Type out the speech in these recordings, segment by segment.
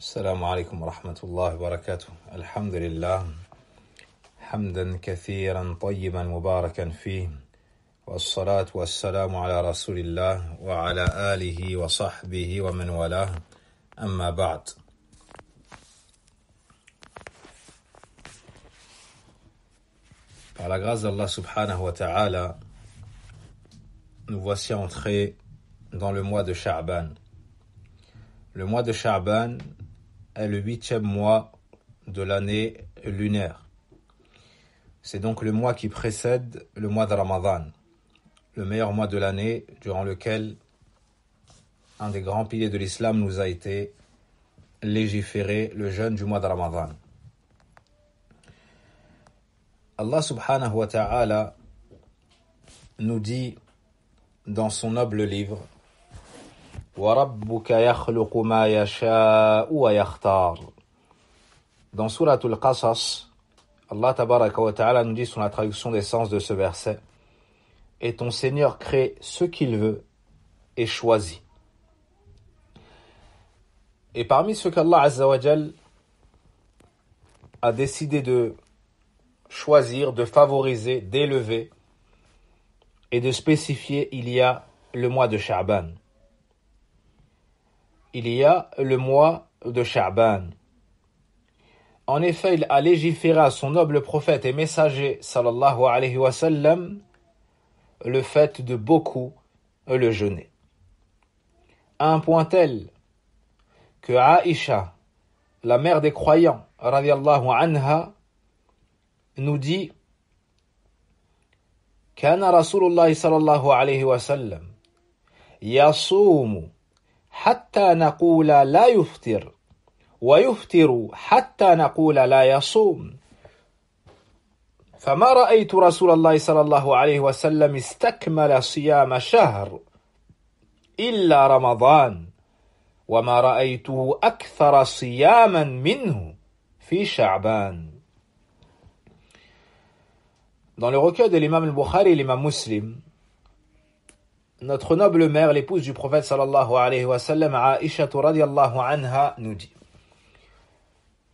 السلام عليكم ورحمة الله وبركاته. الحمد لله حمدا كثيرا طيبا مباركا فيه، والصلاة والسلام على رسول الله وعلى آله وصحبه ومن والاه. أما بعد. Par la grâce d'Allah subhanahu wa ta'ala, nous voici entrés dans le mois de Sha'ban. Le mois de Sha'ban est le 8e mois de l'année lunaire. C'est donc le mois qui précède le mois de Ramadan, le meilleur mois de l'année durant lequel un des grands piliers de l'islam nous a été légiféré, le jeûne du mois de Ramadan. Allah subhanahu wa ta'ala nous dit dans son noble livre وَرَبُّكَ يَخْلُقُ مَا يَشَاءُ وَيَخْتَارُ. Dans Surat al-Qasas, Allah tabaraka wa ta'ala nous dit sur la traduction des sens de ce verset: et ton Seigneur crée ce qu'il veut et choisit. Et parmi ce qu'Allah azza wa jal a décidé de choisir, de favoriser, d'élever et de spécifier, il y a le mois de Sha'ban. Il y a le mois de Sha'ban. En effet, il a légiféré à son noble prophète et messager sallallahu alayhi wa sallam le fait de beaucoup le jeûner. À un point tel que Aïcha, la mère des croyants, radiyallahu anha, nous dit: Kana Rasulullah sallallahu alayhi wa sallam yasumu hatta naqula la yuftir wa yuftiru hatta naqula la yasum. فما رأيت رسول الله صلى الله عليه وسلم استكمل صيام شهر إلا رمضان وما رأيته أكثر صياما منه في شعبان. Dans le recueil de l'imam al-Bukhari et l'imam Muslim, notre noble mère, l'épouse du prophète sallallahu alayhi wa sallam, Aïcha radiyallahu anha, nous dit: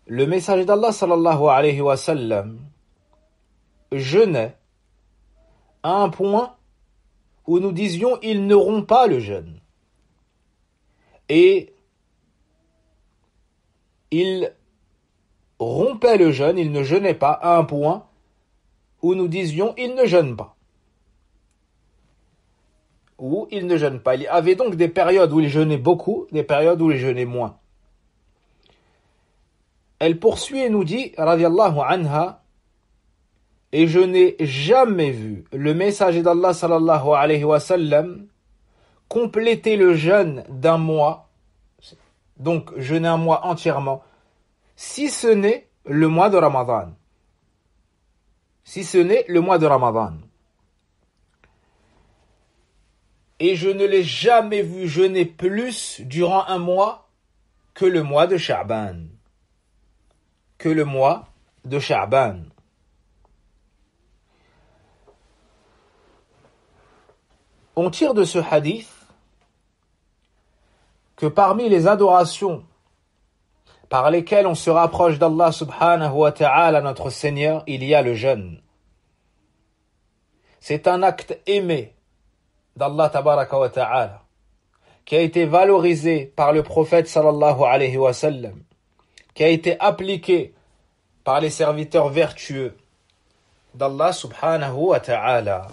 le messager d'Allah sallallahu alayhi wa sallam jeûnait à un point où nous disions il ne rompt pas le jeûne. Et il rompait le jeûne, il ne jeûnait pas à un point où nous disions il ne jeûne pas. Ou il ne jeûne pas. Il y avait donc des périodes où il jeûnait beaucoup, des périodes où il jeûnait moins. Elle poursuit et nous dit, radiyallahu anha: et je n'ai jamais vu le messager d'Allah sallallahu alayhi wa sallam compléter le jeûne d'un mois, donc jeûner un mois entièrement, si ce n'est le mois de Ramadan. Si ce n'est le mois de Ramadan. Et je ne l'ai jamais vu jeûner plus durant un mois que le mois de Sha'ban. Que le mois de Sha'ban. On tire de ce hadith que parmi les adorations par lesquelles on se rapproche d'Allah subhanahu wa ta'ala, notre Seigneur, il y a le jeûne. C'est un acte aimé d'Allah tabaraka wa ta'ala, qui a été valorisé par le prophète sallallahu alayhi wa sallam, qui a été appliqué par les serviteurs vertueux d'Allah subhanahu wa ta'ala.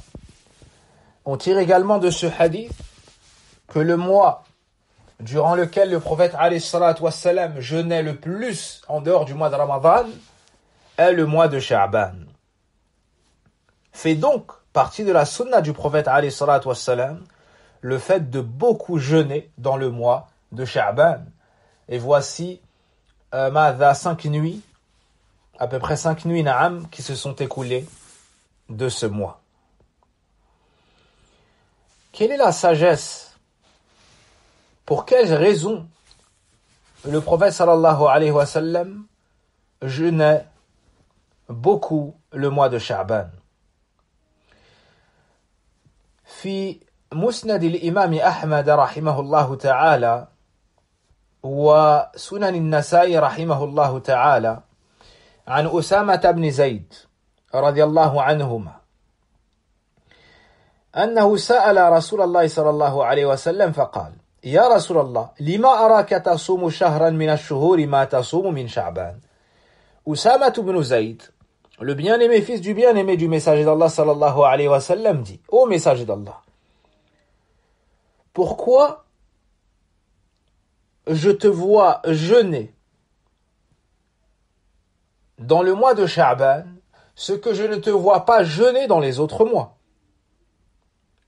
On tire également de ce hadith que le mois durant lequel le prophète alayhi salatu wa sallam jeûnait le plus en dehors du mois de Ramadan est le mois de Sha'ban. Fait donc partie de la sunna du prophète alayhi salatu wa sallam le fait de beaucoup jeûner dans le mois de Sha'ban. Et voici 5 nuits, à peu près 5 nuits na'am, qui se sont écoulées de ce mois. Quelle est la sagesse? Pour quelles raisons le prophète sallallahu alayhi wa sallam jeûnait beaucoup le mois de Sha'ban? في مسند الإمام أحمد رحمه الله تعالى وسنن النسائي رحمه الله تعالى عن أسامة بن زيد رضي الله عنهما أنه سأل رسول الله صلى الله عليه وسلم فقال يا رسول الله لما أراك تصوم شهرا من الشهور ما تصوم من شعبان. Usama ibn Zayd, le bien-aimé fils du bien-aimé du messager d'Allah sallallahu alayhi wa sallam dit: Ô messager d'Allah, pourquoi je te vois jeûner dans le mois de Sha'ban ce que je ne te vois pas jeûner dans les autres mois?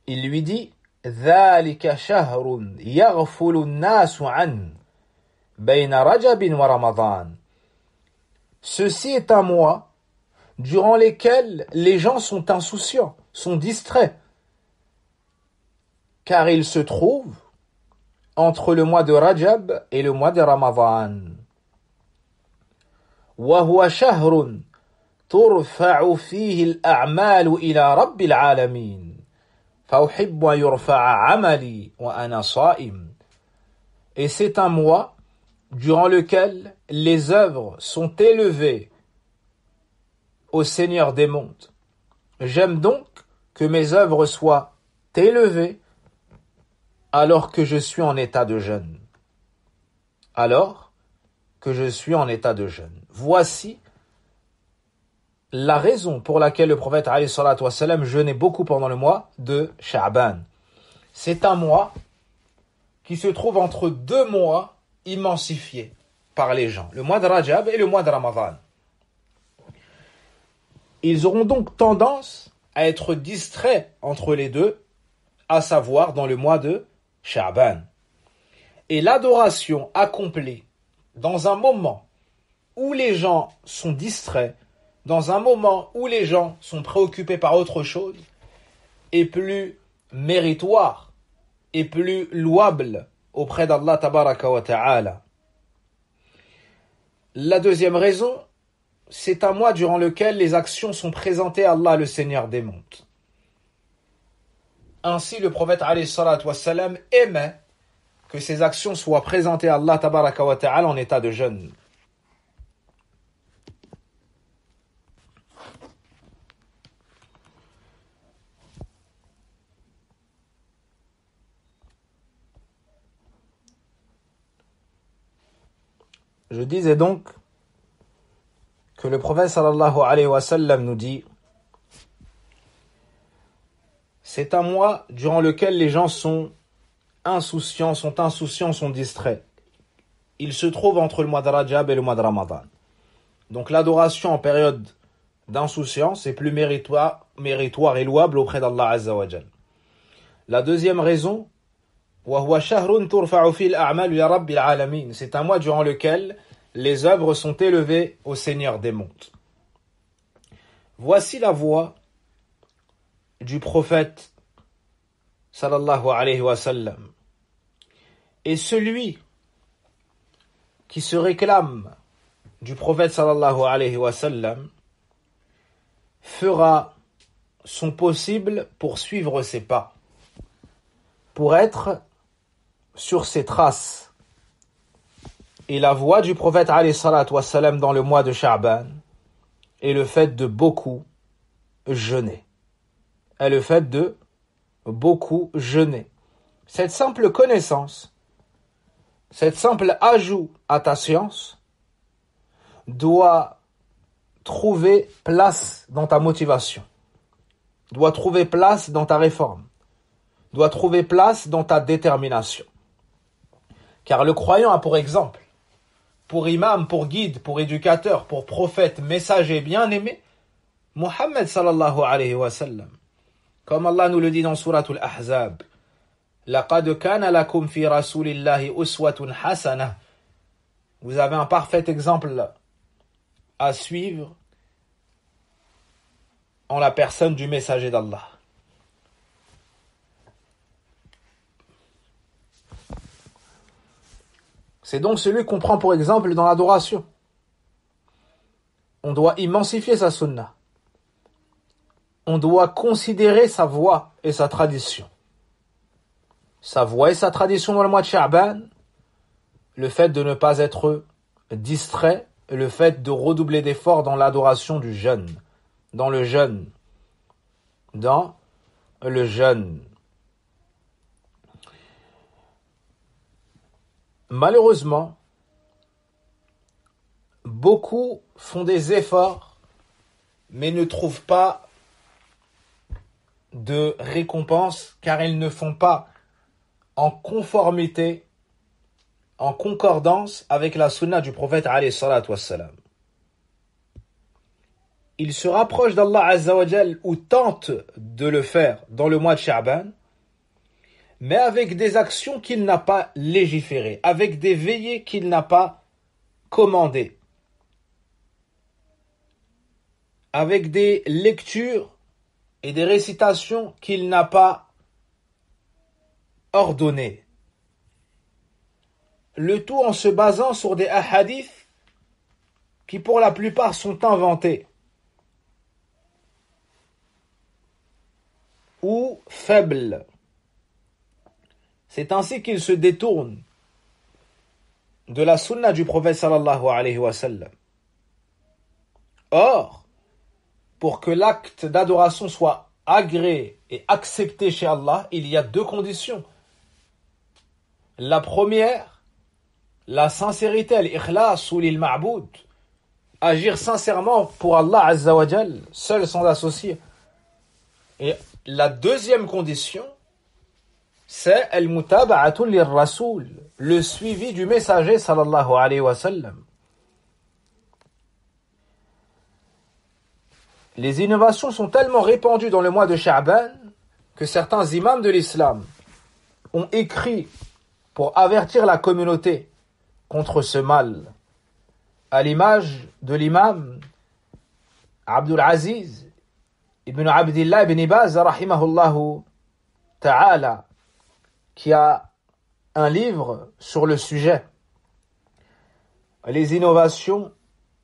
Il lui dit: ذلك شهر يغفل الناس عنه بين رجب ورمضان. Ceci est un mois durant lequel les gens sont insouciants, sont distraits, car il se trouve entre le mois de Rajab et le mois de Ramadan. وهو شهر ترفع فيه الأعمال إلى رب العالمين فأحب أن يرفع عملي وأنا صائم. Et c'est un mois durant lequel les œuvres sont élevées au Seigneur des mondes. J'aime donc que mes œuvres soient élevées alors que je suis en état de jeûne. Alors que je suis en état de jeûne. Voici la raison pour laquelle le prophète alayhi salatu wassalam jeûnait beaucoup pendant le mois de Sha'ban. C'est un mois qui se trouve entre deux mois immensifiés par les gens, le mois de Rajab et le mois de Ramadan. Ils auront donc tendance à être distraits entre les deux, à savoir dans le mois de Sha'ban. Et l'adoration accomplie dans un moment où les gens sont distraits, dans un moment où les gens sont préoccupés par autre chose, est plus méritoire et plus louable auprès d'Allah tabaraka wa ta'ala. La deuxième raison, c'est un mois durant lequel les actions sont présentées à Allah, le Seigneur des mondes. Ainsi, le prophète alayhi salatu wassalam aimait que ces actions soient présentées à Allah tabaraka wa ta'ala en état de jeûne. Je disais donc que le prophète sallallahu alayhi wa sallam nous dit: c'est un mois durant lequel les gens sont insouciants, sont distraits. Il se trouve entre le mois de Rajab et le mois de Ramadan. Donc l'adoration en période d'insouciance est plus méritoire et louable auprès d'Allah Azza wa Jal. La deuxième raison, c'est un mois durant lequel les œuvres sont élevées au Seigneur des mondes. Voici la voix du prophète sallallahu alayhi wa sallam. Et celui qui se réclame du prophète sallallahu alayhi wa sallam fera son possible pour suivre ses pas, pour être sur ses traces. Et la voie du prophète alayhi salatu wassalam dans le mois de Sha'ban est le fait de beaucoup jeûner. Est le fait de beaucoup jeûner. Cette simple connaissance, cette simple ajout à ta science doit trouver place dans ta motivation, doit trouver place dans ta réforme, doit trouver place dans ta détermination. Car le croyant a pour exemple, pour imam, pour guide, pour éducateur, pour prophète, messager bien-aimé, Muhammad sallallahu alayhi wa sallam. Comme Allah nous le dit dans Surat Al-Ahzab, لَقَدْ كَانَ لَكُمْ فِي رَسُولِ اللَّهِ أُسْوَةٌ حَسَنَةٌ. Vous avez un parfait exemple à suivre en la personne du messager d'Allah. C'est donc celui qu'on prend pour exemple dans l'adoration. On doit immensifier sa sunna. On doit considérer sa voix et sa tradition. Sa voix et sa tradition dans le mois de Sha'ban le fait de ne pas être distrait, le fait de redoubler d'efforts dans l'adoration du jeûne, dans le jeûne, dans le jeûne. Malheureusement, beaucoup font des efforts, mais ne trouvent pas de récompense, car ils ne font pas en conformité, en concordance avec la sunna du prophète alayhi salatu wassalam. Ils se rapprochent d'Allah Azza wa Jal ou tentent de le faire dans le mois de Sha'ban, mais avec des actions qu'il n'a pas légiférées, avec des veillées qu'il n'a pas commandées, avec des lectures et des récitations qu'il n'a pas ordonnées. Le tout en se basant sur des hadiths qui pour la plupart sont inventés ou faibles. C'est ainsi qu'il se détourne de la sunna du prophète sallallahu alayhi wa sallam. Or, pour que l'acte d'adoration soit agréé et accepté chez Allah, il y a deux conditions. La première, la sincérité, l'ikhlas ou l'il-ma'boud, agir sincèrement pour Allah Azza wa Jal, seul sans associé. Et la deuxième condition, c'est al-mutaba'atu lir-rasoul, le suivi du messager sallallahu alayhi wa sallam. Les innovations sont tellement répandues dans le mois de Sha'ban que certains imams de l'islam ont écrit pour avertir la communauté contre ce mal, à l'image de l'imam Abdul Aziz ibn Abdillah ibn Baz rahimahullahu ta'ala, qui a un livre sur le sujet, les innovations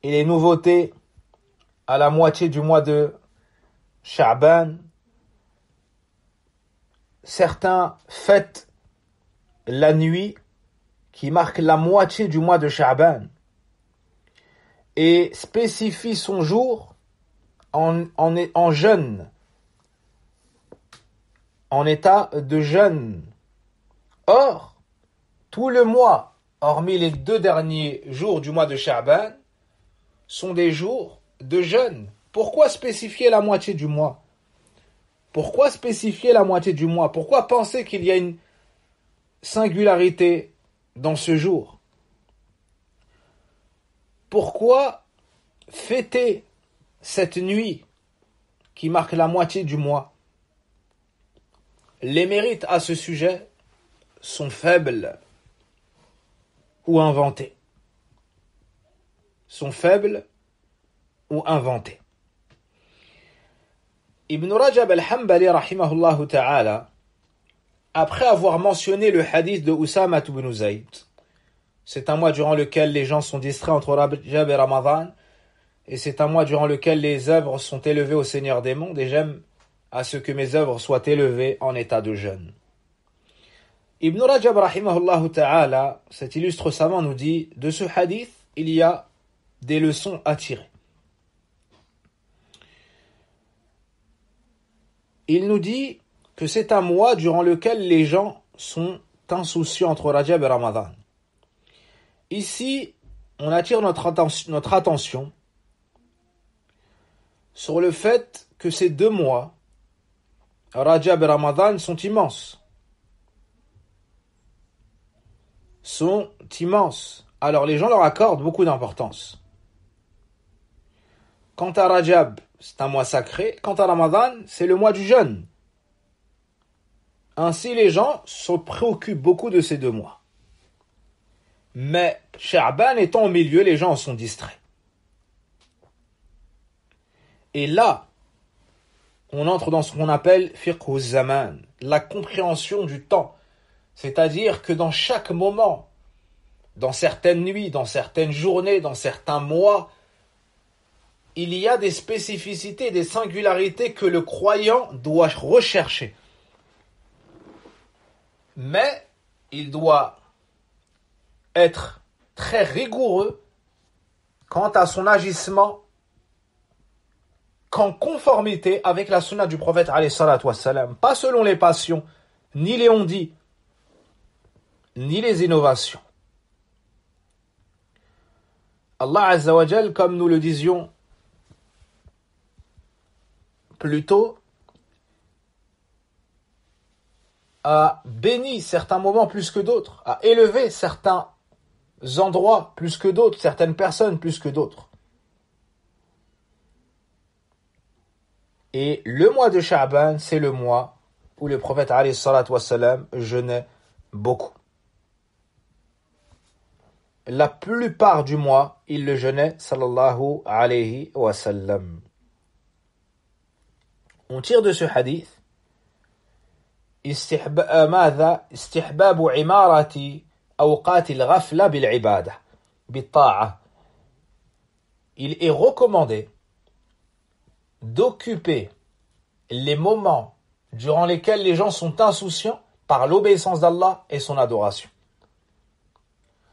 et les nouveautés à la moitié du mois de Sha'ban. Certains fêtent la nuit qui marque la moitié du mois de Sha'ban et spécifient son jour en jeûne, en état de jeûne. Or, tout le mois, hormis les 2 derniers jours du mois de Sha'ban, sont des jours de jeûne. Pourquoi spécifier la moitié du mois? Pourquoi spécifier la moitié du mois? Pourquoi penser qu'il y a une singularité dans ce jour? Pourquoi fêter cette nuit qui marque la moitié du mois? Les mérites à ce sujet sont faibles ou inventés. Sont faibles ou inventés. Ibn Rajab al-Hanbali rahimahullah ta'ala, après avoir mentionné le hadith de Usama ibn Zayd, c'est un mois durant lequel les gens sont distraits entre Rajab et Ramadan, et c'est un mois durant lequel les œuvres sont élevées au Seigneur des mondes, et j'aime à ce que mes œuvres soient élevées en état de jeûne. Ibn Rajab rahimahullah ta'ala, cet illustre savant, nous dit, de ce hadith, il y a des leçons à tirer. Il nous dit que c'est un mois durant lequel les gens sont insouciants entre Rajab et Ramadan. Ici, on attire notre attention sur le fait que ces 2 mois, Rajab et Ramadan, sont immenses. Sont immenses. Alors les gens leur accordent beaucoup d'importance. Quant à Rajab, c'est un mois sacré. Quant à Ramadan, c'est le mois du jeûne. Ainsi, les gens se préoccupent beaucoup de ces 2 mois. Mais Sha'ban étant au milieu, les gens en sont distraits. Et là, on entre dans ce qu'on appelle fiqh zaman, la compréhension du temps. C'est-à-dire que dans chaque moment, dans certaines nuits, dans certaines journées, dans certains mois, il y a des spécificités, des singularités que le croyant doit rechercher. Mais il doit être très rigoureux quant à son agissement qu'en conformité avec la sunna du prophète alayhi salatu wassalam, pas selon les passions, ni les on-dit, ni les innovations. Allah Azza wa Jal, comme nous le disions plus tôt, a béni certains moments plus que d'autres, a élevé certains endroits plus que d'autres, certaines personnes plus que d'autres. Et le mois de Sha'ban, c'est le mois où le prophète alayhi salatu wassalam jeûnait beaucoup. La plupart du mois, il le jeûnait, sallallahu alayhi wa sallam. On tire de ce hadith استحباب عمارة أوقات الغفلة بالعبادة بالطاعة. Il est recommandé d'occuper les moments durant lesquels les gens sont insouciants par l'obéissance d'Allah et son adoration.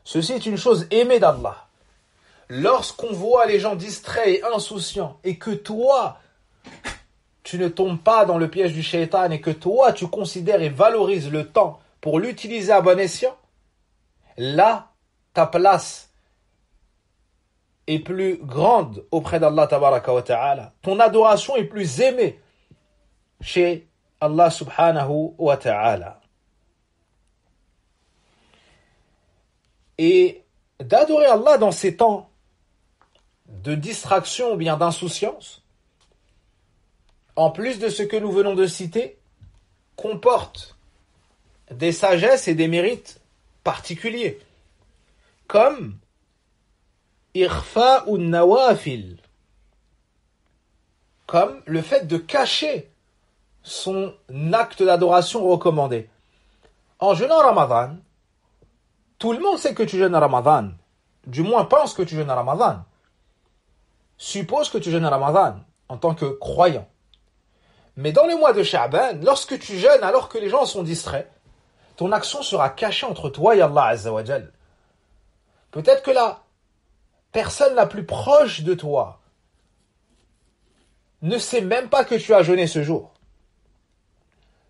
Ceci est une chose aimée d'Allah. Lorsqu'on voit les gens distraits et insouciants et que toi, tu ne tombes pas dans le piège du shaitan et que toi, tu considères et valorises le temps pour l'utiliser à bon escient, là, ta place est plus grande auprès d'Allah tabaraka wa ta'ala. Ton adoration est plus aimée chez Allah subhanahu wa ta'ala. Et d'adorer Allah dans ces temps de distraction ou bien d'insouciance, en plus de ce que nous venons de citer, comporte des sagesses et des mérites particuliers, comme irfa'un nawafil, comme le fait de cacher son acte d'adoration recommandé. En jeûnant Ramadan, tout le monde sait que tu jeûnes à Ramadan, du moins pense que tu jeûnes à Ramadan, suppose que tu jeûnes à Ramadan en tant que croyant. Mais dans le mois de Sha'ban, lorsque tu jeûnes alors que les gens sont distraits, ton action sera cachée entre toi et Allah Azza wa Jal. Peut-être que la personne la plus proche de toi ne sait même pas que tu as jeûné ce jour.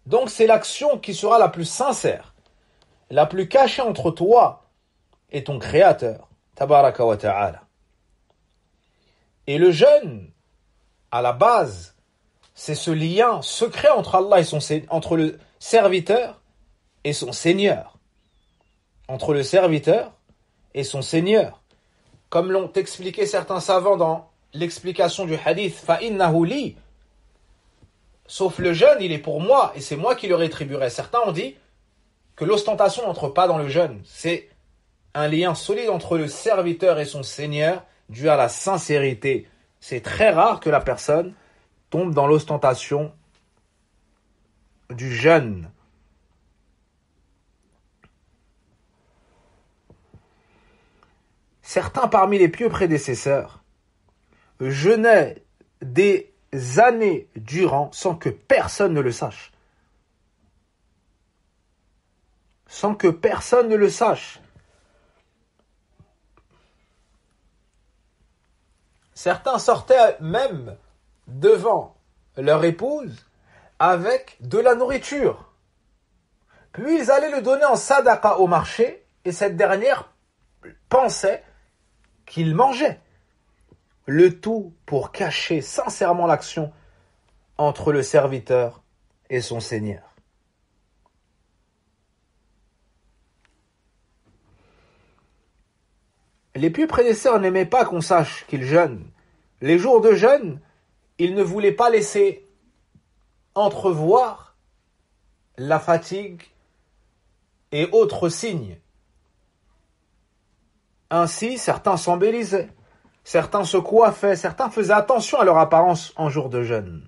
Donc c'est l'action qui sera la plus sincère, la plus cachée entre toi et ton Créateur, Tabaraka wa Ta'ala. Et le jeûne, à la base, c'est ce lien secret entre Allah et entre le serviteur et son Seigneur. Entre le serviteur et son Seigneur. Comme l'ont expliqué certains savants dans l'explication du hadith, فَإِنَّهُ لِي, sauf le jeûne, il est pour moi, et c'est moi qui le rétribuerai. Certains ont dit que l'ostentation n'entre pas dans le jeûne. C'est un lien solide entre le serviteur et son Seigneur, dû à la sincérité. C'est très rare que la personne tombe dans l'ostentation du jeûne. Certains parmi les pieux prédécesseurs jeûnaient des années durant sans que personne ne le sache. Sans que personne ne le sache. Certains sortaient même devant leur épouse avec de la nourriture. Puis ils allaient le donner en sadaqa au marché et cette dernière pensait qu'il mangeait. Le tout pour cacher sincèrement l'action entre le serviteur et son Seigneur. Les pieux prédécesseurs n'aimaient pas qu'on sache qu'ils jeûnent. Les jours de jeûne, ils ne voulaient pas laisser entrevoir la fatigue et autres signes. Ainsi, certains s'embellisaient, certains se coiffaient, certains faisaient attention à leur apparence en jour de jeûne.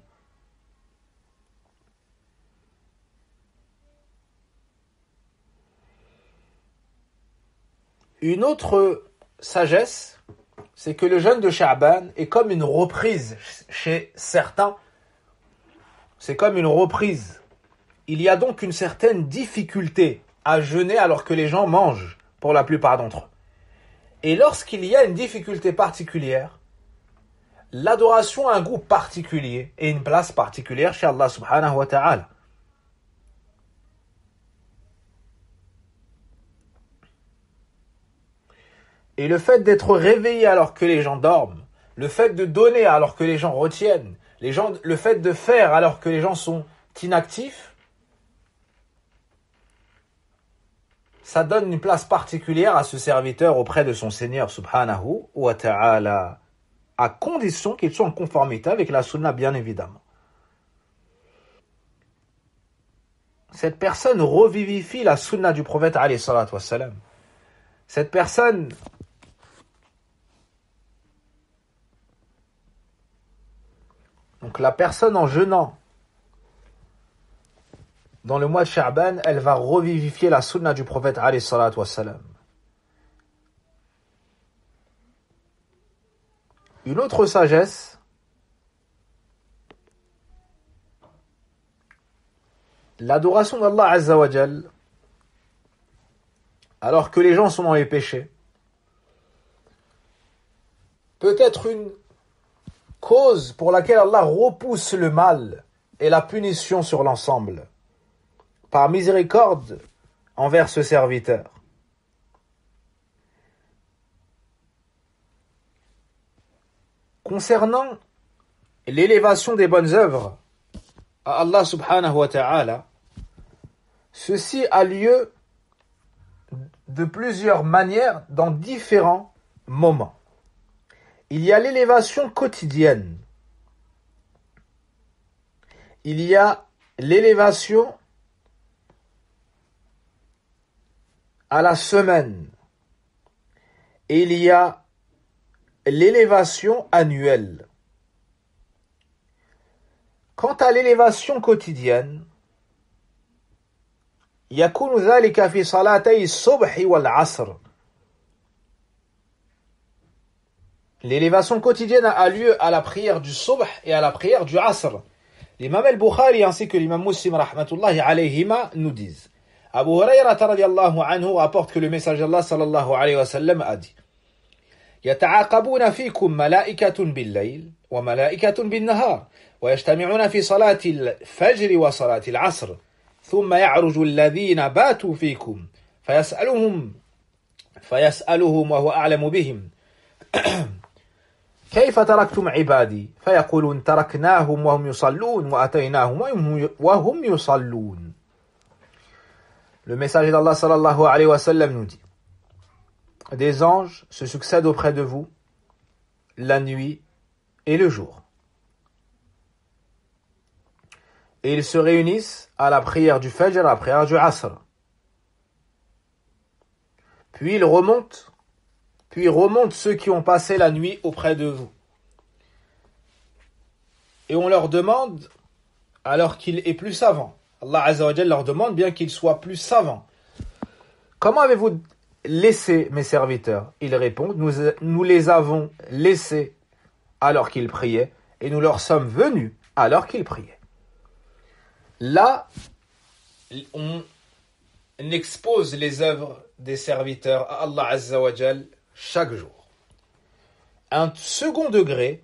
Une autre sagesse, c'est que le jeûne de Sha'ban est comme une reprise chez certains. C'est comme une reprise. Il y a donc une certaine difficulté à jeûner alors que les gens mangent pour la plupart d'entre eux. Et lorsqu'il y a une difficulté particulière, l'adoration a un goût particulier et une place particulière chez Allah subhanahu wa ta'ala. Et le fait d'être réveillé alors que les gens dorment, le fait de donner alors que les gens retiennent, le fait de faire alors que les gens sont inactifs, ça donne une place particulière à ce serviteur auprès de son Seigneur subhanahu wa ta'ala, à condition qu'il soit en conformité avec la sunna, bien évidemment. Cette personne revivifie la sunna du prophète alayhi salatu wassalam. Cette personne donc la personne en jeûnant dans le mois de Sha'ban, elle va revivifier la sunna du prophète alayhi salatu wassalam. Une autre sagesse, l'adoration d'Allah Azza wa Jal, alors que les gens sont dans les péchés, peut être une cause pour laquelle Allah repousse le mal et la punition sur l'ensemble, par miséricorde envers ce serviteur. Concernant l'élévation des bonnes œuvres à Allah subhanahu wa ta'ala, ceci a lieu de plusieurs manières dans différents moments. Il y a l'élévation quotidienne. Il y a l'élévation à la semaine. Et il y a l'élévation annuelle. Quant à l'élévation quotidienne, يكون ذلك في صلاتي الصبح والعصر. L'élévation quotidienne a lieu à la prière du subh et à la prière du asr. L'imam al-Bukhari ainsi que l'imam Muslim rahmatullahi alayhima nous disent. Abu Hurayrata radiyallahu anhu rapporte que le messager d'Allah sallallahu alayhi wa sallam a dit: يتعاقبون فيكم ملائكة بالليل وملائكة بالنهار ويجتمعون في صلاة الفجر وصلاة العصر ثم يعرج الذين باتوا فيكم فيسألهم وهو أعلم بهم كيف تركتم عبادي فيقولون تركناهم وهم يصلون وأتيناهم وهم يصلون. Le messager d'Allah sallallahu alayhi wa sallam nous dit: des anges se succèdent auprès de vous la nuit et le jour. Et ils se réunissent à la prière du Fajr, à la prière du Asr. Puis ils remontent ceux qui ont passé la nuit auprès de vous. Et on leur demande, alors qu'il est plus savant, Allah Azza wa Jalla leur demande bien qu'ils soient plus savants: comment avez-vous laissé mes serviteurs? Ils répondent: nous les avons laissés alors qu'ils priaient, et nous leur sommes venus alors qu'ils priaient. Là, on expose les œuvres des serviteurs à Allah Azza wa Jal chaque jour. Un second degré,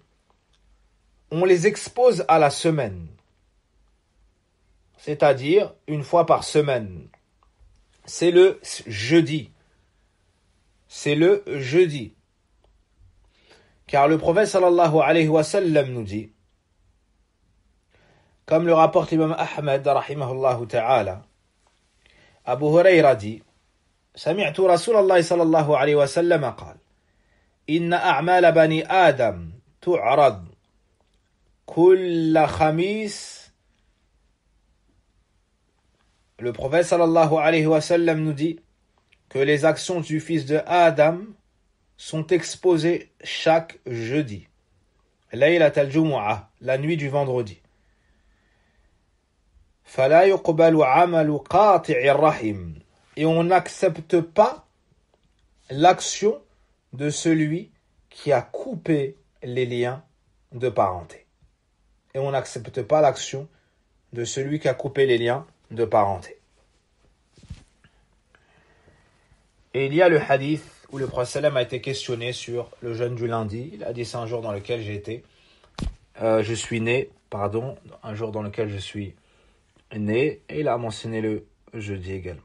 on les expose à la semaine, c'est-à-dire une fois par semaine. C'est le jeudi. Car le prophète sallallahu alayhi wa sallam nous dit, comme le rapporte l'imam Ahmed rahimahullah ta'ala, Abu Hurayra dit: سمعت رسول الله صلى الله عليه وسلم قال إن أعمال بني آدم تعرض كل خميس. Le prophète sallallahu alayhi wa sallam nous dit que les actions du fils de Adam sont exposées chaque jeudi, Laylat al-Jumu'ah, la nuit du vendredi. فلا يقبل عمل قاطع الرحم. Et on n'accepte pas l'action de celui qui a coupé les liens de parenté. Et on n'accepte pas l'action de celui qui a coupé les liens de parenté. Et il y a le hadith où le prophète sallam a été questionné sur le jeûne du lundi. Il a dit c'est un jour dans lequel je suis né, un jour dans lequel je suis né, et il a mentionné le jeudi également.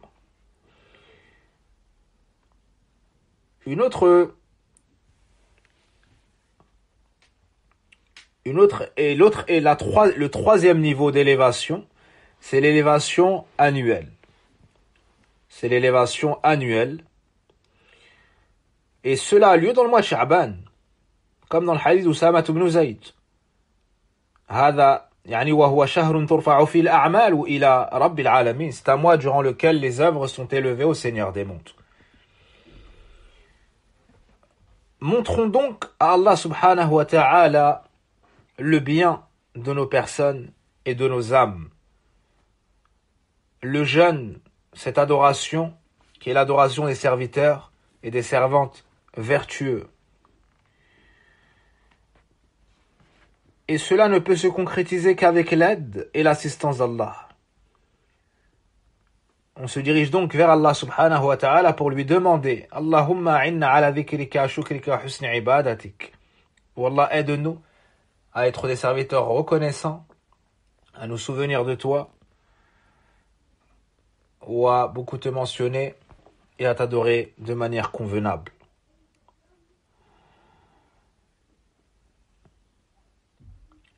Le troisième niveau d'élévation, c'est l'élévation annuelle. C'est l'élévation annuelle. Et cela a lieu dans le mois de Sha'ban, comme dans le hadith d'Usama ibn Zayd. هذا يعني وهو شهر ترفع فيه الأعمال إلى رب العالمين. C'est un mois durant lequel les œuvres sont élevées au Seigneur des mondes. Montrons donc à Allah subhanahu wa ta'ala le bien de nos personnes et de nos âmes. Le jeûne, cette adoration, qui est l'adoration des serviteurs et des servantes vertueux. Et cela ne peut se concrétiser qu'avec l'aide et l'assistance d'Allah. On se dirige donc vers Allah subhanahu wa ta'ala pour lui demander Allahumma a'inna ala dhikrika shukrika husni ibadatik. Oh Allah, aide-nous à être des serviteurs reconnaissants, à nous souvenir de toi, ou à beaucoup te mentionner et à t'adorer de manière convenable.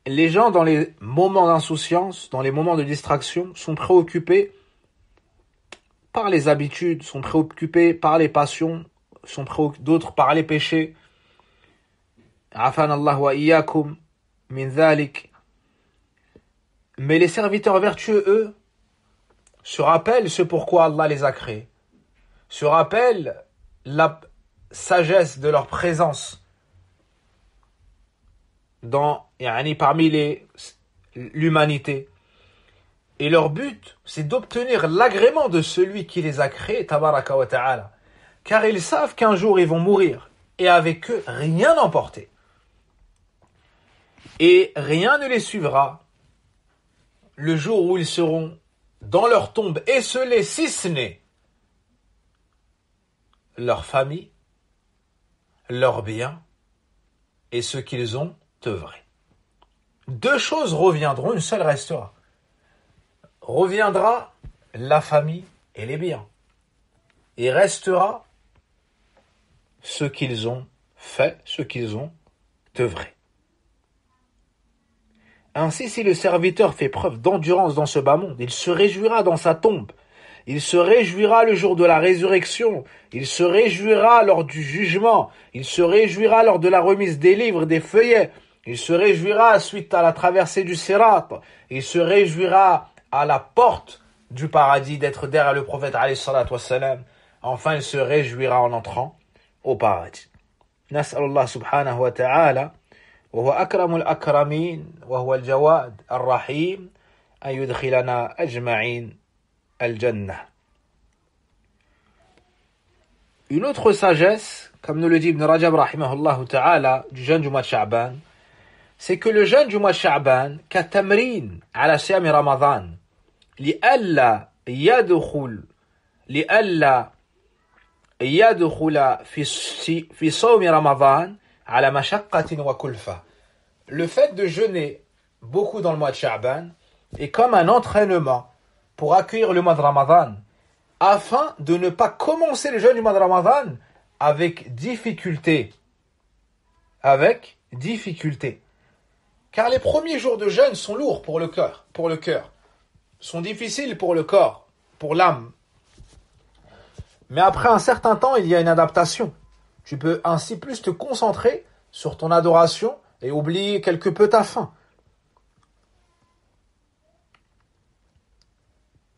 Les gens, dans les moments d'insouciance, dans les moments de distraction, sont préoccupés par les habitudes, sont préoccupés par les passions, d'autres par les péchés. Afan Allah wa iyyakum min dhalik. Mais les serviteurs vertueux, eux, se rappellent ce pourquoi Allah les a créés, se rappellent la sagesse de leur présence parmi l'humanité. Et leur but, c'est d'obtenir l'agrément de celui qui les a créés, tabaraka wa ta'ala. Car ils savent qu'un jour ils vont mourir, et avec eux, rien n'emporter. Et rien ne les suivra le jour où ils seront dans leur tombe esselés, si ce n'est leur famille, leurs biens et ce qu'ils ont œuvré. Deux choses reviendront, une seule restera. Reviendra la famille et les biens. Et restera ce qu'ils ont fait, ce qu'ils ont œuvré. Ainsi, si le serviteur fait preuve d'endurance dans ce bas monde, il se réjouira dans sa tombe. Il se réjouira le jour de la résurrection. Il se réjouira lors du jugement. Il se réjouira lors de la remise des livres, des feuillets. Il se réjouira suite à la traversée du Sirat. Il se réjouira à la porte du paradis d'être derrière le prophète alayhi salatu wassalam. Enfin, il se réjouira en entrant au paradis. Nas'alullah subhanahu wa ta'ala وهو أكرم الأكرمين وهو الجواد الرحيم أن يدخلنا أجمعين الجنة. Une autre sagesse, comme nous le dit Ibn Rajab rahimahullah ta'ala, du jeûne du mois de Sha'ban, c'est que le jeûne du mois de Sha'ban كتمرين على صيام رمضان لئلا يدخل في صوم رمضان على مشقة وكلفة. Le fait de jeûner beaucoup dans le mois de Sha'ban est comme un entraînement pour accueillir le mois de Ramadan, afin de ne pas commencer le jeûne du mois de Ramadan avec difficulté. Car les premiers jours de jeûne sont lourds pour le cœur, sont difficiles pour le corps, pour l'âme. Mais après un certain temps, il y a une adaptation. Tu peux ainsi plus te concentrer sur ton adoration et oublier quelque peu ta faim.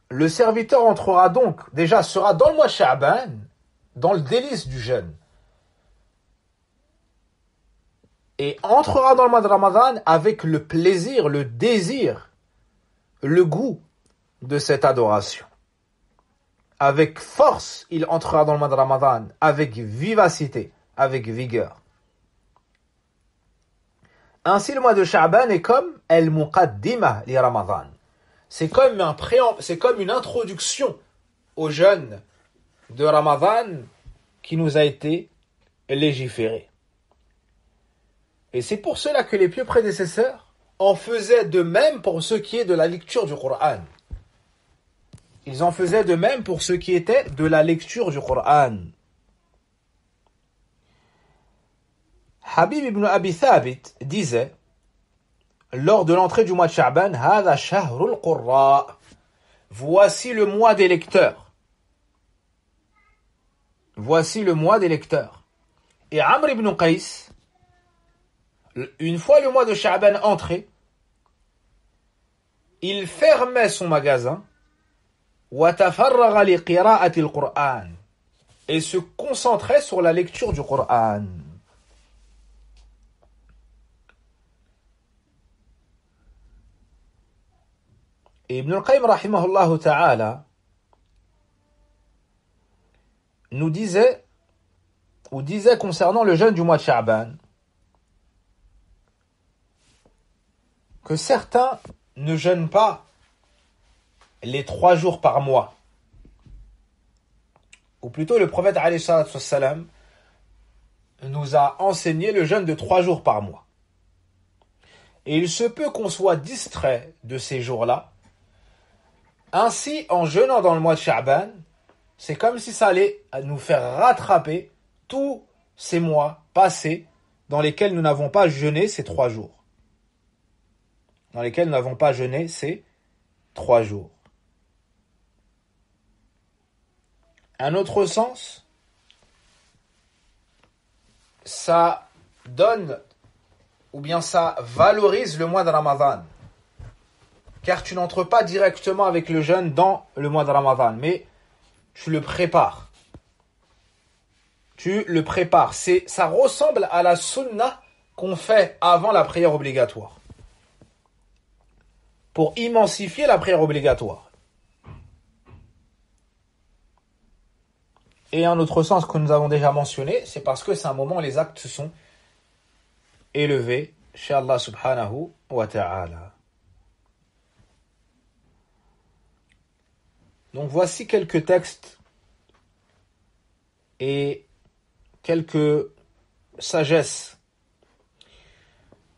Le serviteur sera dans le mois Sha'ban, dans le délice du jeûne. Et entrera dans le mois de Ramadan avec le plaisir, le désir, le goût de cette adoration. Avec force, il entrera dans le mois de Ramadan, avec vivacité, avec vigueur. Ainsi, le mois de Sha'ban est comme al-muqaddimah li Ramadan. C'est comme une introduction au jeûne de Ramadan qui nous a été légiféré. Et c'est pour cela que les pieux prédécesseurs en faisaient de même pour ce qui est de la lecture du Coran. Ils en faisaient de même pour ce qui était de la lecture du Coran. Habib ibn Abi Thabit disait, lors de l'entrée du mois de Sha'ban, Hada shahrul qurra. Voici le mois des lecteurs. Voici le mois des lecteurs. Et Amr ibn Qais, une fois le mois de Sha'ban entré, il fermait son magasin وَتَفَرَّغَ لِقِرَاءَةِ الْقُرْآنِ et se concentrait sur la lecture du Coran. Et Ibn al-Qayyim rahimahullah ta'ala nous disait concernant le jeûne du mois de Sha'ban que certains ne jeûnent pas les 3 jours par mois. Ou plutôt le prophète alayhi salatu wassalam nous a enseigné le jeûne de 3 jours par mois. Et il se peut qu'on soit distrait de ces jours-là. Ainsi, en jeûnant dans le mois de Sha'ban, c'est comme si ça allait nous faire rattraper tous ces mois passés dans lesquels nous n'avons pas jeûné ces 3 jours. Dans lesquels nous n'avons pas jeûné ces 3 jours. Un autre sens, ça donne ou bien ça valorise le mois de Ramadan. Car tu n'entres pas directement avec le jeûne dans le mois de Ramadan, mais tu le prépares. Tu le prépares. Ça ressemble à la sunna qu'on fait avant la prière obligatoire. Pour immensifier la prière obligatoire. Et un autre sens que nous avons déjà mentionné, c'est parce que c'est un moment où les actes se sont élevés chez Allah subhanahu wa ta'ala. Donc voici quelques textes et quelques sagesses.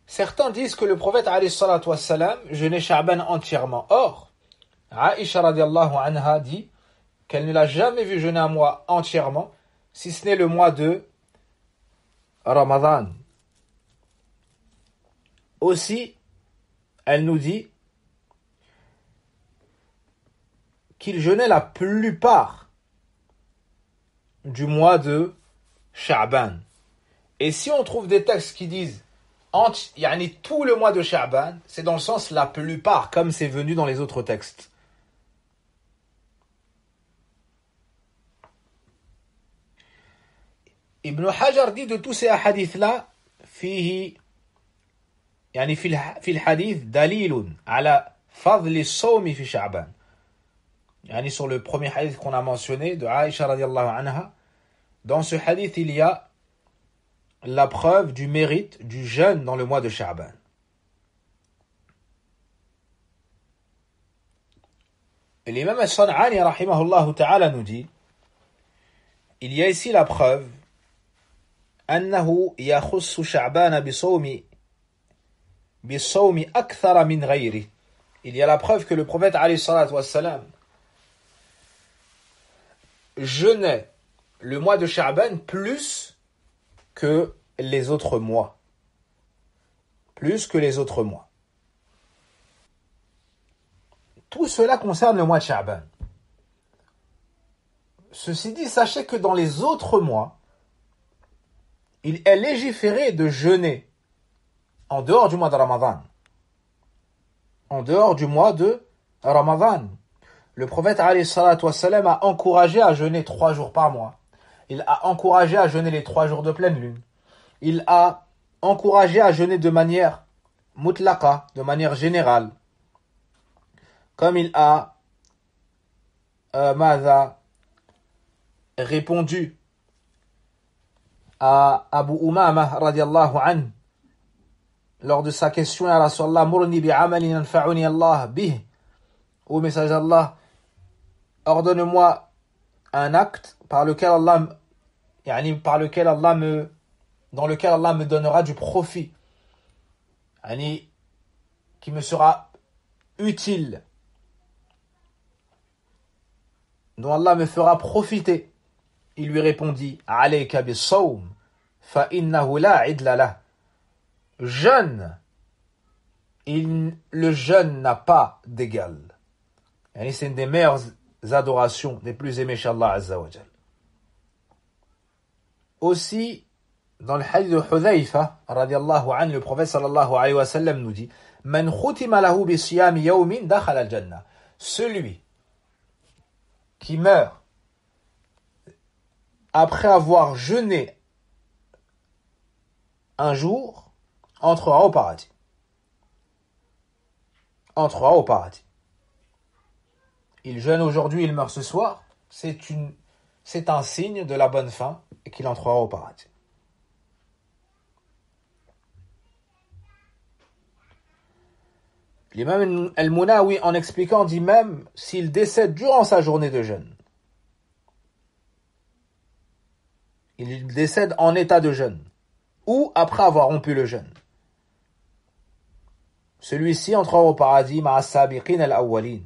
Certains disent que le prophète alayhi salatu wassalam jeûnait Sha'ban entièrement. Or, Aïcha radiallahu anha dit qu'elle ne l'a jamais vu jeûner un mois entièrement, si ce n'est le mois de Ramadan. Aussi, elle nous dit qu'il jeûnait la plupart du mois de Sha'ban. Et si on trouve des textes qui disent tout le mois de Sha'ban, c'est dans le sens la plupart, comme c'est venu dans les autres textes. Ibn Hajar dit de tous ces hadiths-là, في الحديث دليل على فضل الصوم في شعبان. Sur le premier hadith qu'on a mentionné de Aïcha radiallahu anha, dans ce hadith il y a la preuve du mérite du jeûne dans le mois de Sha'ban. L'imam al-San'ani rahimahullah ta'ala nous dit, il y a ici la preuve أنه يخص شعبان بصوم أكثر من غيره. Il y a la preuve que le prophète alayhi salatu wassalam jeûnait le mois de Sha'ban plus que les autres mois. Plus que les autres mois. Tout cela concerne le mois de Sha'ban. Ceci dit, sachez que dans les autres mois, il est légiféré de jeûner en dehors du mois de Ramadan. En dehors du mois de Ramadan. Le prophète alayhi salatu wassalam a encouragé à jeûner 3 jours par mois. Il a encouragé à jeûner les 3 jours de pleine lune. Il a encouragé à jeûner de manière mutlaqa, de manière générale. Comme il a répondu à Abu Umama radiallahu anhu lors de sa question à Rasulallah, Murni bi'amalin yanfa'uni Allah bih. Ô message d'Allah, ordonne-moi un acte par lequel Allah dans lequel Allah me donnera du profit, qui me sera utile, dont Allah me fera profiter. Il lui répondit: Alayka bis-sawm fa innahu la idla lah. Jeûne, le jeûne n'a pas d'égal. C'est une des meilleures adorations, des plus aimées chez Allah Azza wa Jal. Aussi, dans le hadith de Hudhayfa radiyallahu anhu, le prophète sallallahu alayhi wa sallam nous dit: Man khutima lahu bi siyami yawmin dakhala al-jannah. Celui qui meurt après avoir jeûné un jour entrera au paradis. Entrera au paradis. Il jeûne aujourd'hui, il meurt ce soir, c'est un signe de la bonne fin et qu'il entrera au paradis. L'imam al-Munawi, en expliquant, dit même s'il décède durant sa journée de jeûne, il décède en état de jeûne ou après avoir rompu le jeûne, celui-ci entrera au paradis ma'a as-sabiqin al-awwalin.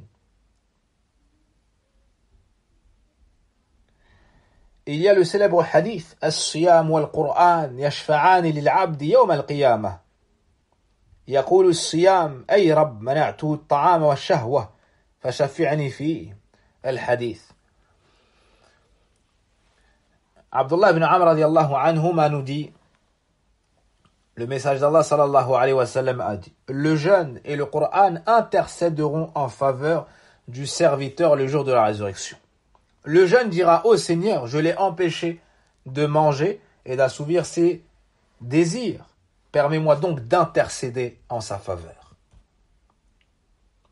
Il y a le célèbre hadith: As-siyam wal-Qur'an yashfa'ani lil-'abdi yawm al-qiyamah. يقول الصيام أي رب منعته الطعام والشهوة فشفعني فيه. الحديث. Abdullah ibn Amr radiyallahu anhuma nous dit, le message d'Allah sallallahu alayhi wa sallam a dit: le jeûne et le Coran intercéderont en faveur du serviteur le jour de la résurrection. Le jeûne dira: ô Seigneur, je l'ai empêché de manger et d'assouvir ses désirs. Permets-moi donc d'intercéder en sa faveur.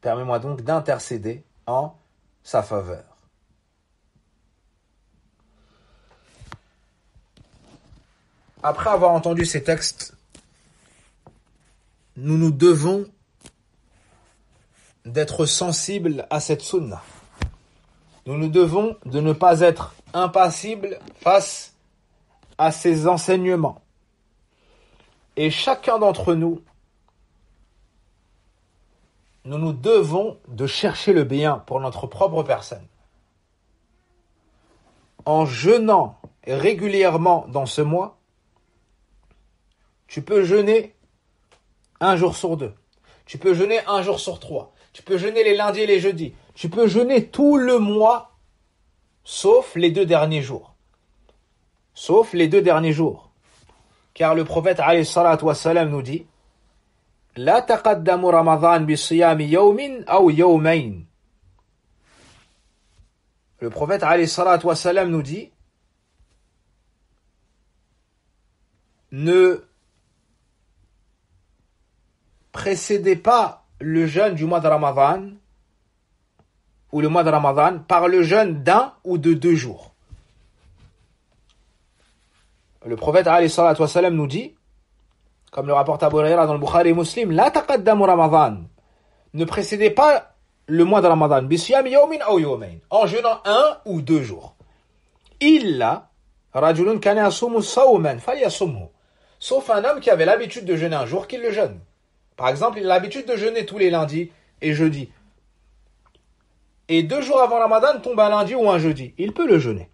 Permets-moi donc d'intercéder en sa faveur. Après avoir entendu ces textes, nous devons d'être sensibles à cette sunna. Nous devons de ne pas être impassibles face à ces enseignements. Et chacun d'entre nous devons de chercher le bien pour notre propre personne. En jeûnant régulièrement dans ce mois, tu peux jeûner un jour sur 2. Tu peux jeûner un jour sur 3. Tu peux jeûner les lundis et les jeudis. Tu peux jeûner tout le mois, sauf les 2 derniers jours. Sauf les 2 derniers jours. Car le prophète alayhi salatu wassalam nous dit: La taqaddamu Ramadan bi siyami yawmin aw yawmayn. Le prophète alayhi salatu wassalam nous dit: ne précédez pas le jeûne du mois de Ramadan ou le mois de Ramadan par le jeûne d'1 ou de 2 jours. Le prophète alayhi salatu wassalam nous dit, comme le rapporte Abu Huraira dans le Bukhari et Muslim: La taqaddamu Ramadan. Ne précédez pas le mois de Ramadan bi siyami yawmin aw yawmayn, en jeûnant 1 ou 2 jours. Illa rajulun kana yasumu sawman falyasumhu. Sauf un homme qui avait l'habitude de jeûner un jour, qu'il le jeûne. Par exemple, il a l'habitude de jeûner tous les lundis et jeudis. Et 2 jours avant Ramadan tombe un lundi ou un jeudi. Il peut le jeûner.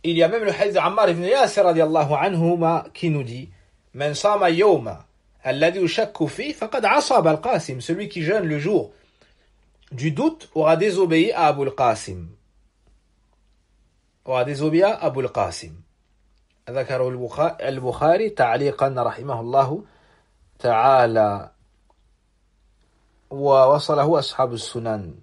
Il y a même le hadith d'Ammar ibn Yasir radiyallahu anhuma qui nous dit: Man sama yawma alladhi yushakku fi faqad asaba al-Qasim. Celui qui jeûne le jour du doute aura désobéi à Abu al-Qasim. Aura désobéi à Abu al-Qasim. ذكره البخاري تعليقا رحمه الله تعالى ووصله أصحاب السنن.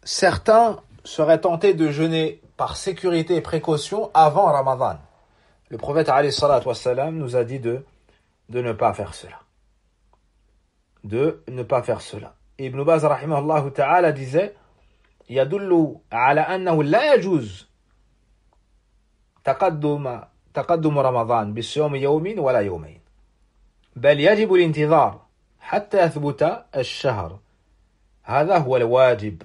Certains seraient tentés de jeûner par sécurité et précaution avant Ramadan. Le prophète alayhi salatu wassalam nous a dit de ne pas faire cela. De ne pas faire cela. Ibn Baz rahimahullah ta'ala disait: يدل على أنه لا يجوز تقدم رمضان بالصيام يوم ولا يومين بل يجب الانتظار حتى يثبت الشهر. هذا هو الواجب.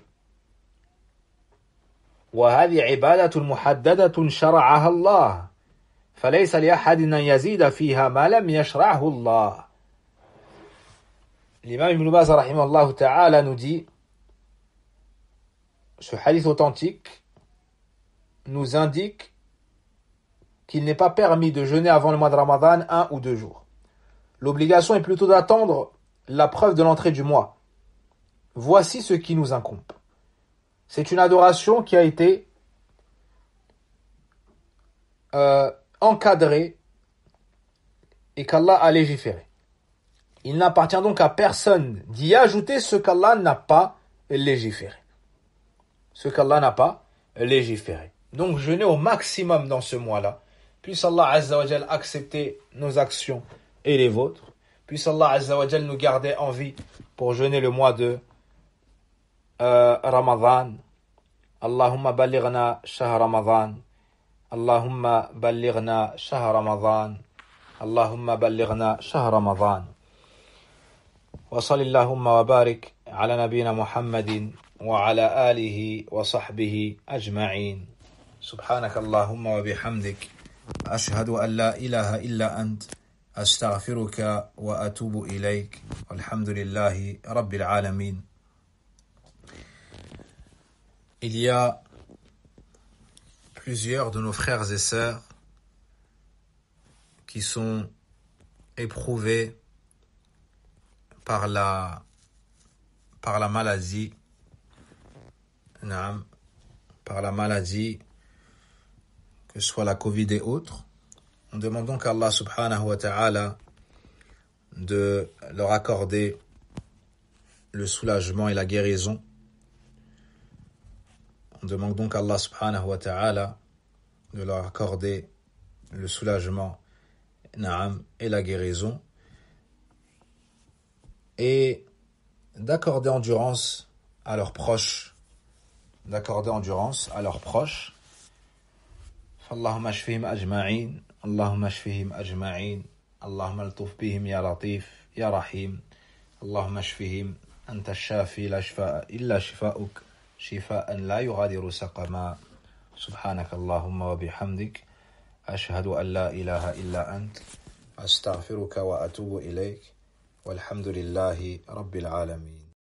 وهذه عبادة محددة شرعها الله فليس لأحد أن يزيد فيها ما لم يشرعه الله. L'imam Ibn Baz rahimahullah ta'ala nous dit, ce hadith authentique nous indique qu'il n'est pas permis de jeûner avant le mois de Ramadan 1 ou 2 jours. L'obligation est plutôt d'attendre la preuve de l'entrée du mois. Voici ce qui nous incombe. C'est une adoration qui a été encadrée et qu'Allah a légiféré. Il n'appartient donc à personne d'y ajouter ce qu'Allah n'a pas légiféré. Ce qu'Allah n'a pas légiféré. Donc jeûner au maximum dans ce mois-là. Puisse Allah Azza wa Jal accepter nos actions et les vôtres. Puisse Allah Azza wa Jal nous garder en vie pour jeûner le mois de Ramadan. Allahumma ballighna shahr Ramadan. Allahumma ballighna shahr Ramadan. Allahumma ballighna shahr Ramadan. وصل اللهم وبارك على نبينا محمد وعلى آله وصحبه أجمعين. سبحانك اللهم وبحمدك أشهد أن لا إله إلا أنت أستغفرك وأتوب إليك والحمد لله رب العالمين. Il y a plusieurs de nos frères et sœurs qui sont éprouvés par la maladie, par la maladie, que ce soit la Covid et autres. On demande donc à Allah subhanahu wa ta'ala de leur accorder le soulagement et la guérison. On demande donc à Allah subhanahu wa ta'ala de leur accorder le soulagement et la guérison et d'accorder endurance à leurs proches. Allahumma ashfihim ajma'in, Allahumma ashfihim ajma'in, Allahumma altuf bihim ya latif, ya rahim, Allahumma ashfihim, anta ash-shafi la shifaa illa shifa'uk, shifaan la yughadiru saqama, subhanaka Allahumma wa bihamdik, ashhadu an la ilaha illa ant, astaghfiruka wa atubu ilayk, walhamdulillahi rabbil alamin.